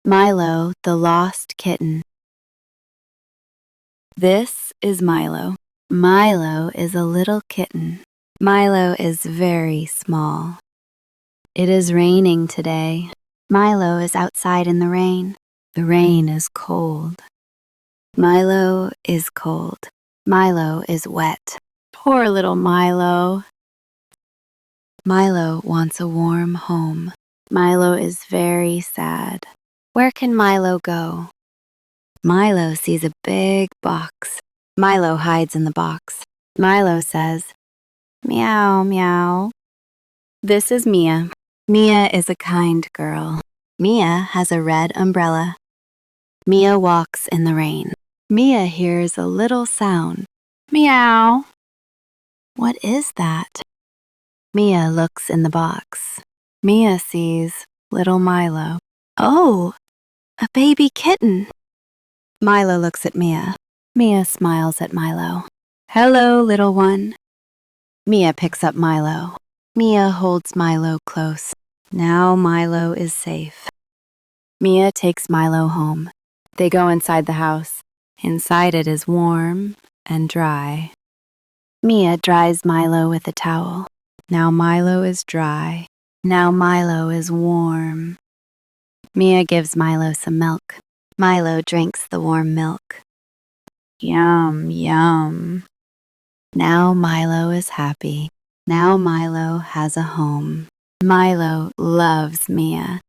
Milo, the lost kitten. This is Milo. Milo is a little kitten. Milo is very small. It is raining today. Milo is outside in the rain. The rain is cold. Milo is cold. Milo is wet. Poor little Milo. Milo wants a warm home. Milo is very sad. Where can Milo go? Milo sees a big box. Milo hides in the box. Milo says, "Meow, meow." This is Mia. Mia is a kind girl. Mia has a red umbrella. Mia walks in the rain. Mia hears a little sound. Meow. What is that? Mia looks in the box. Mia sees little Milo. Oh, a baby kitten. Milo looks at Mia. Mia smiles at Milo. Hello, little one. Mia picks up Milo. Mia holds Milo close. Now Milo is safe. Mia takes Milo home. They go inside the house. Inside it is warm and dry. Mia dries Milo with a towel. Now Milo is dry. Now Milo is warm. Mia gives Milo some milk. Milo drinks the warm milk. Yum, yum. Now Milo is happy. Now Milo has a home. Milo loves Mia.